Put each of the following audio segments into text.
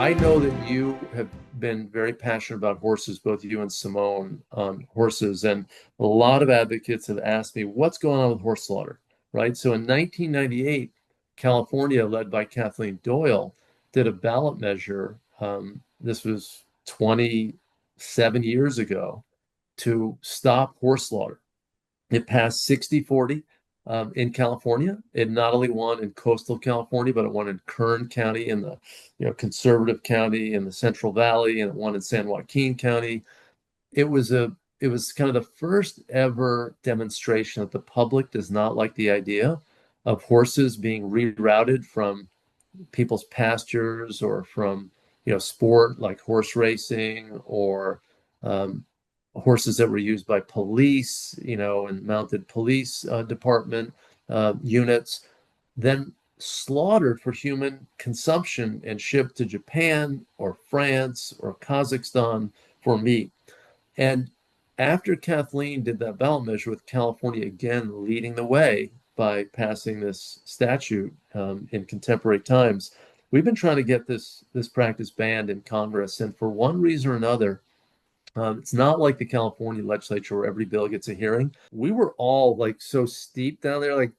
I know that you have been very passionate about horses, both you and Simone, on horses, and a lot of advocates have asked me what's going on with horse slaughter, right? So in 1998, California, led by Kathleen Doyle, did a ballot measure. This was 27 years ago to stop horse slaughter. It passed 60-40 in California. It not only won in coastal California, but it won in Kern County, in the conservative county in the Central Valley, and it won in San Joaquin County. It was kind of the first ever demonstration that the public does not like the idea of horses being rerouted from people's pastures or from sport like horse racing or horses that were used by police, and mounted police department units, then slaughtered for human consumption and shipped to Japan or France or Kazakhstan for meat. And after Kathleen did that ballot measure, with California again leading the way by passing this statute in contemporary times, we've been trying to get this practice banned in Congress. And for one reason or another, it's not like the California legislature where every bill gets a hearing. We were all like so steep down there, like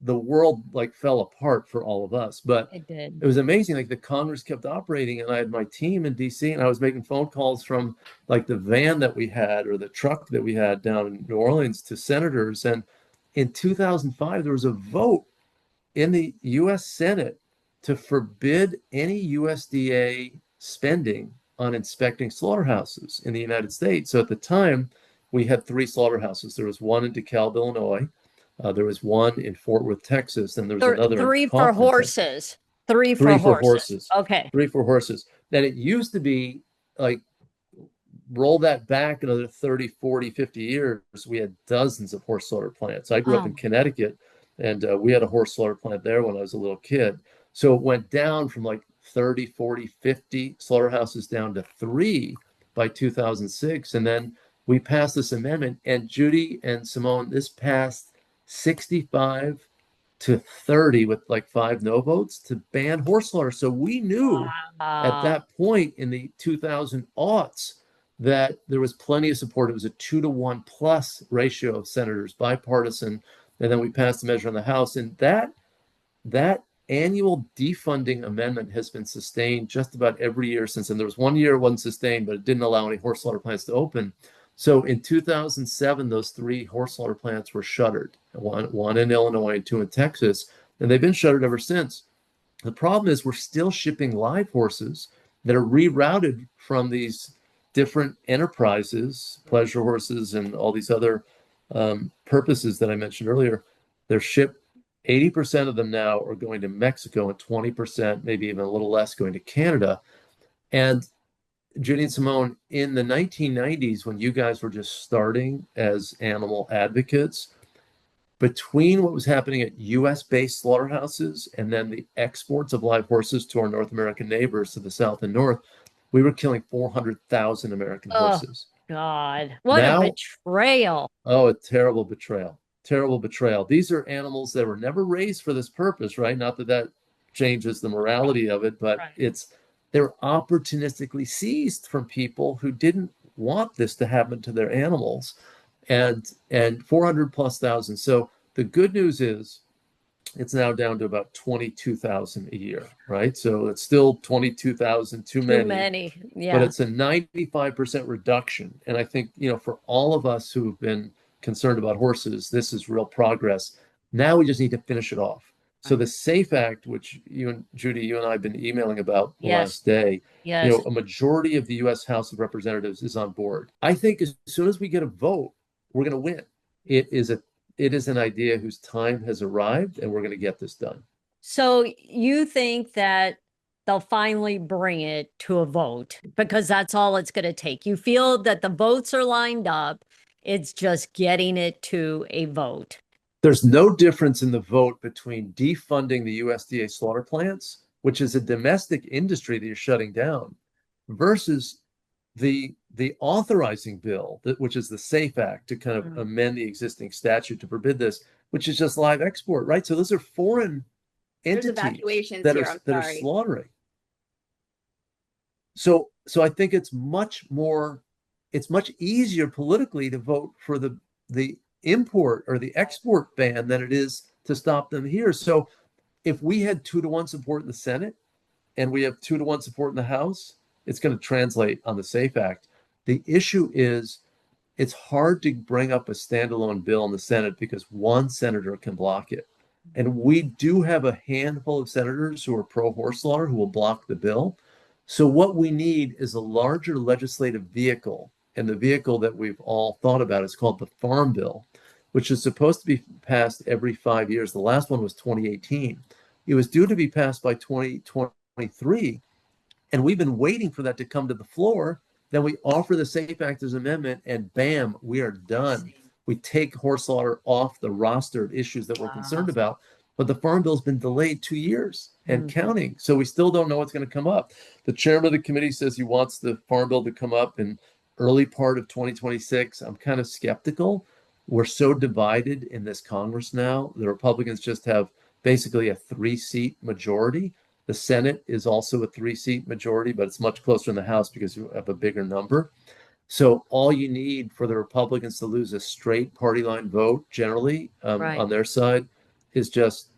the world like fell apart for all of us. But It did. it was amazing. Like the Congress kept operating, and I had my team in DC, and I was making phone calls from like the van that we had or the truck that we had down in New Orleans to senators. And in 2005, there was a vote in the US Senate to forbid any USDA spending on inspecting slaughterhouses in the United States. So at the time, we had three slaughterhouses. There was one in DeKalb, Illinois. There was one in Fort Worth, Texas, and there was another Three in for Kaufman, horses. Texas. Three Three for for horses. horses. Okay. Three for horses. Then it used to be like, roll that back another 30, 40, 50 years, we had dozens of horse slaughter plants. I grew up in Connecticut, and we had a horse slaughter plant there when I was a little kid. So it went down from like 30, 40, 50 slaughterhouses down to three by 2006. And then we passed this amendment, and Judie and Simone, this passed 65-30 with like 5 no votes to ban horse slaughter. So we knew at that point in the 2000 aughts that there was plenty of support. It was a 2-to-1 plus ratio of senators, bipartisan. And then we passed the measure in the House. And that annual defunding amendment has been sustained just about every year since. And there was one year it wasn't sustained, but it didn't allow any horse slaughter plants to open. So in 2007, those 3 horse slaughter plants were shuttered, one in Illinois and 2 in Texas, and they've been shuttered ever since. The problem is we're still shipping live horses that are rerouted from these different enterprises, pleasure horses and all these other purposes that I mentioned earlier. They're shipped, 80% of them now are going to Mexico, and 20%, maybe even a little less, going to Canada. And Judie and Simone, in the 1990s, when you guys were just starting as animal advocates, between what was happening at US-based slaughterhouses and then the exports of live horses to our North American neighbors to the south and north, we were killing 400,000 American horses. God, what a betrayal. Oh, a terrible betrayal. Terrible betrayal. These are animals that were never raised for this purpose, right? Not that that changes the morality of it, but they're opportunistically seized from people who didn't want this to happen to their animals, and 400 plus thousand. So the good news is it's now down to about 22,000 a year, right? So it's still 22,000 too many. Yeah. But it's a 95% reduction. And I think, for all of us who've been concerned about horses, this is real progress. Now we just need to finish it off. So the SAFE Act, which you and Judie, you and I have been emailing about the last day, a majority of the U.S. House of Representatives is on board. I think as soon as we get a vote, we're going to win. It is an idea whose time has arrived, and we're going to get this done. So you think that they'll finally bring it to a vote because that's all it's going to take? You feel that the votes are lined up. It's just getting it to a vote. There's no difference in the vote between defunding the USDA slaughter plants, which is a domestic industry that you're shutting down, versus the authorizing bill, which is the SAFE Act, to kind of amend the existing statute to forbid this, which is just live export, right? So those are foreign entities that are slaughtering. So I think it's much easier politically to vote for the import or the export ban than it is to stop them here. So if we had 2-to-1 support in the Senate and we have 2-to-1 support in the House, it's going to translate on the SAFE Act. The issue is it's hard to bring up a standalone bill in the Senate because one senator can block it. And we do have a handful of senators who are pro horse slaughter who will block the bill. So, what we need is a larger legislative vehicle. And the vehicle that we've all thought about is called the Farm Bill, which is supposed to be passed every 5 years. The last one was 2018. It was due to be passed by 2023, and we've been waiting for that to come to the floor. Then we offer the SAFE Actors Amendment, and bam, we are done. We take horse slaughter off the roster of issues that we're concerned about. But the Farm Bill's been delayed 2 years and counting. So we still don't know what's going to come up. The chairman of the committee says he wants the Farm Bill to come up in early part of 2026. I'm kind of skeptical. We're so divided in this Congress now. The Republicans just have basically a 3-seat majority. The Senate is also a 3-seat majority, but it's much closer in the House because you have a bigger number. So all you need for the Republicans to lose a straight party line vote generally on their side is just,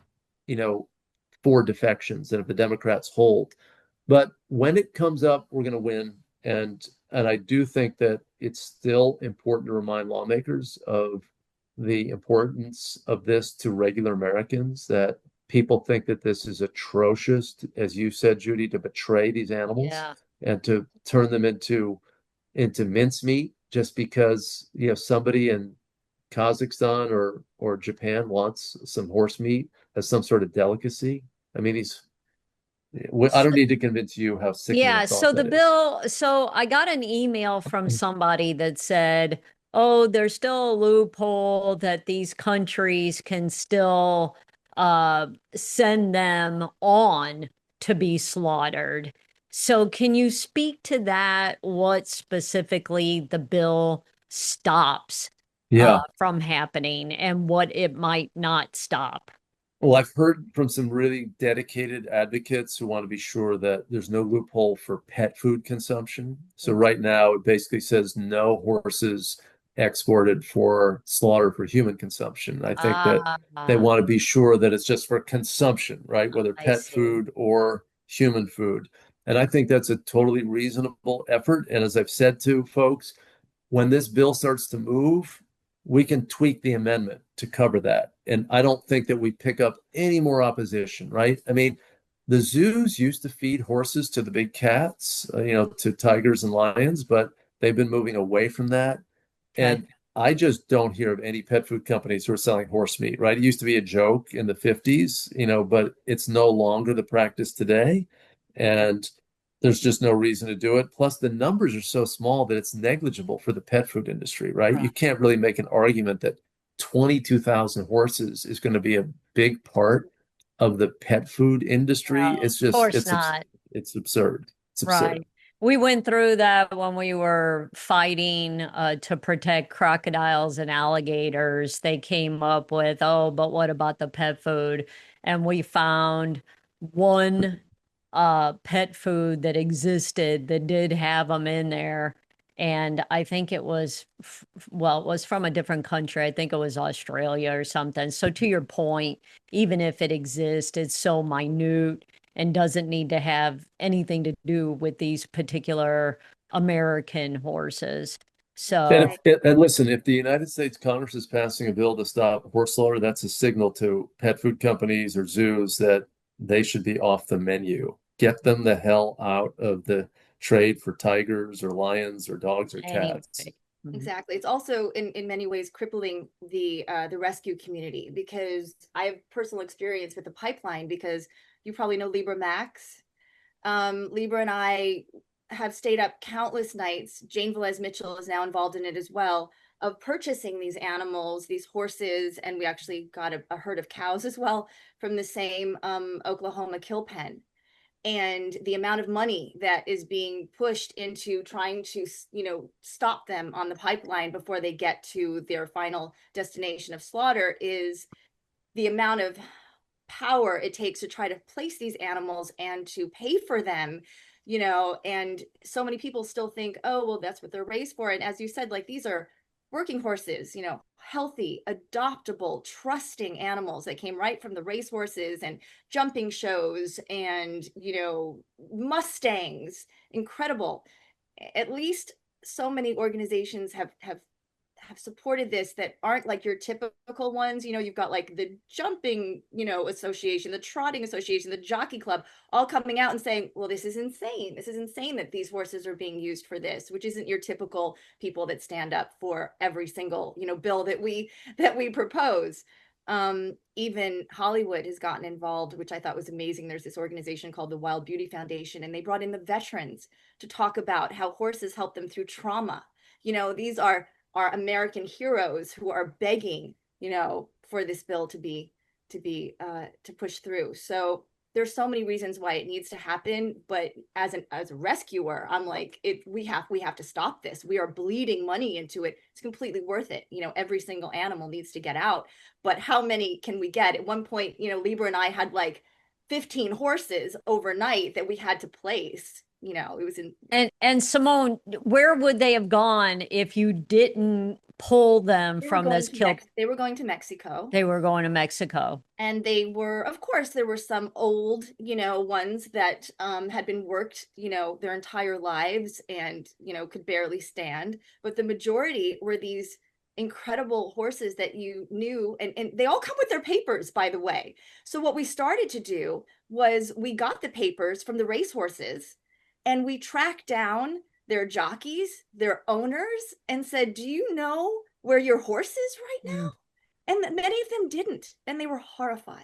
you know, 4 defections. And if the Democrats hold, but when it comes up, we're going to win. And I do think that it's still important to remind lawmakers of the importance of this to regular Americans, that people think that this is atrocious, as you said, Judy, to betray these animals and to turn them into mincemeat just because somebody in Kazakhstan or Japan wants some horse meat as some sort of delicacy. I mean, I don't need to convince you how sickening a thought So the that is. bill, so I got an email from somebody that said, oh, there's still a loophole that these countries can still send them on to be slaughtered. So can you speak to that? What specifically the bill stops Yeah. from happening and what it might not stop? Well, I've heard from some really dedicated advocates who want to be sure that there's no loophole for pet food consumption. So right now, it basically says no horses exported for slaughter for human consumption. I think that they want to be sure that it's just for consumption, right? Whether I pet see. food or human food. And I think that's a totally reasonable effort. And as I've said to folks, when this bill starts to move, we can tweak the amendment to cover that. And I don't think that we pick up any more opposition, right? I mean, the zoos used to feed horses to the big cats, to tigers and lions, but they've been moving away from that. Okay. And I just don't hear of any pet food companies who are selling horse meat, right? It used to be a joke in the 50s, but it's no longer the practice today. And there's just no reason to do it. Plus, the numbers are so small that it's negligible for the pet food industry, right? You can't really make an argument that 22,000 horses is going to be a big part of the pet food industry. No, It's of just, course not. it's absurd. It's absurd. Right. We went through that when we were fighting to protect crocodiles and alligators. They came up with, oh, but what about the pet food? And we found one pet food that existed that did have them in there. And I think it was, well, it was from a different country. I think it was Australia or something. So to your point, even if it exists, it's so minute and doesn't need to have anything to do with these particular American horses. And, So, and listen, if the United States Congress is passing a bill to stop horse slaughter, that's a signal to pet food companies or zoos that they should be off the menu. Get them the hell out of the trade for tigers or lions or dogs or anyway. cats. Exactly. It's also in many ways crippling the rescue community, because I have personal experience with the pipeline, because you probably know Libra Max. Libra and I have stayed up countless nights. Jane Velez Mitchell is now involved in it as well, of purchasing these animals, these horses, and we actually got a herd of cows as well from the same Oklahoma kill pen. And the amount of money that is being pushed into trying to stop them on the pipeline before they get to their final destination of slaughter is the amount of power it takes to try to place these animals and to pay for them you know, and so many people still think, oh, well, that's what they're raised for. And as you said, like, these are working horses, you know, healthy, adoptable, trusting animals that came right from the race horses and jumping shows and, you know, Mustangs, incredible. At least so many organizations have supported this that aren't like your typical ones. You know, you've got like the jumping, you know, association, the trotting association, the jockey club, all coming out and saying, well, this is insane. This is insane that these horses are being used for this, which isn't your typical people that stand up for every single, you know, bill that we propose. Even Hollywood has gotten involved, which I thought was amazing. There's this organization called the Wild Beauty Foundation, and they brought in the veterans to talk about how horses help them through trauma. You know, these are American heroes who are begging, you know, for this bill to push through. So there's so many reasons why it needs to happen, but as a rescuer, I'm like, we have to stop this. We are bleeding money into it. It's completely worth it. You know, every single animal needs to get out. But how many can we get? At one point, you know, Libra and I had like 15 horses overnight that we had to place. You know, it was in. And Simone, where would they have gone if you didn't pull them from this kill? They were going to Mexico. They were going to Mexico. And they were, of course, there were some old, you know, ones that had been worked, you know, their entire lives and, you know, could barely stand. But the majority were these incredible horses that you knew, and they all come with their papers, by the way. So what we started to do was we got the papers from the race horses and we tracked down their jockeys, their owners, and said, do you know where your horse is right now? And many of them didn't, and they were horrified.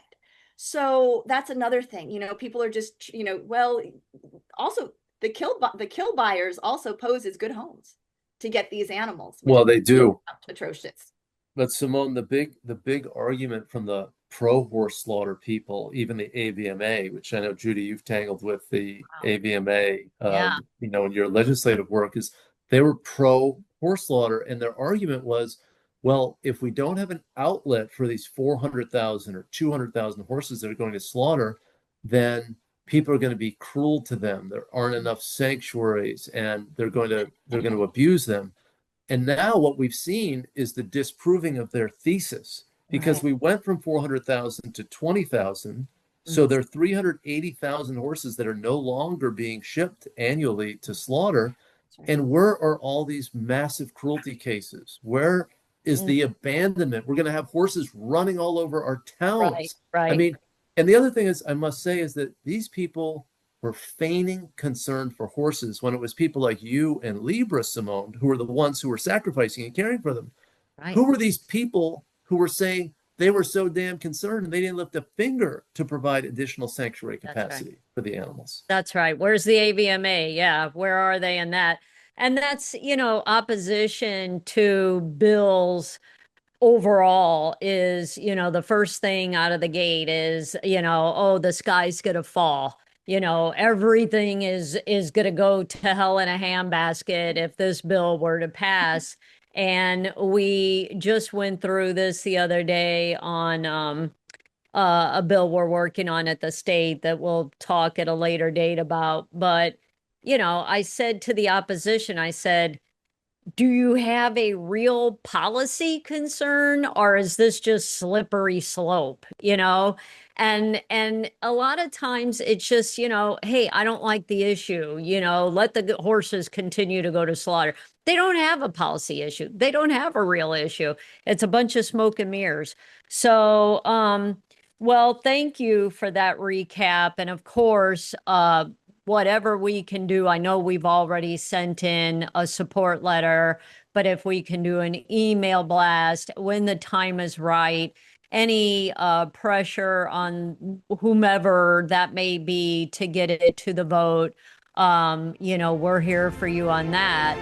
So that's another thing, you know, people are just, you know, well, also the kill buyers also pose as good homes to get these animals. Well, they do. Atrocious. But Simone, the big argument from the pro horse slaughter people, even the AVMA, which I know, Judie, you've tangled with the AVMA, you know, in your legislative work, is they were pro horse slaughter, and their argument was, well, if we don't have an outlet for these 400,000 or 200,000 horses that are going to slaughter, then people are going to be cruel to them. There aren't enough sanctuaries, and they're going to abuse them. And now what we've seen is the disproving of their thesis, because we went from 400,000 to 20,000. So there are 380,000 horses that are no longer being shipped annually to slaughter. And where are all these massive cruelty cases? Where is the abandonment? We're going to have horses running all over our towns. Right. I mean, and the other thing is, I must say, is that these people were feigning concern for horses when it was people like you and Libra, Simone, who were the ones who were sacrificing and caring for them. Who were these people who were saying they were so damn concerned and they didn't lift a finger to provide additional sanctuary capacity for the animals? That's right. Where's the AVMA? Yeah, where are they in that? And that's, you know, opposition to bills overall is, you know, the first thing out of the gate is, you know, oh, the sky's going to fall. You know, everything is going to go to hell in a handbasket if this bill were to pass. And we just went through this the other day on a bill we're working on at the state that we'll talk at a later date about. But, you know, I said to the opposition, I said, do you have a real policy concern, or is this just slippery slope, you know? And a lot of times it's just, you know, hey, I don't like the issue, you know, let the horses continue to go to slaughter. They don't have a policy issue. They don't have a real issue. It's a bunch of smoke and mirrors. So, well, thank you for that recap. And of course, whatever we can do, I know we've already sent in a support letter, but if we can do an email blast when the time is right, any pressure on whomever that may be to get it to the vote, you know, we're here for you on that.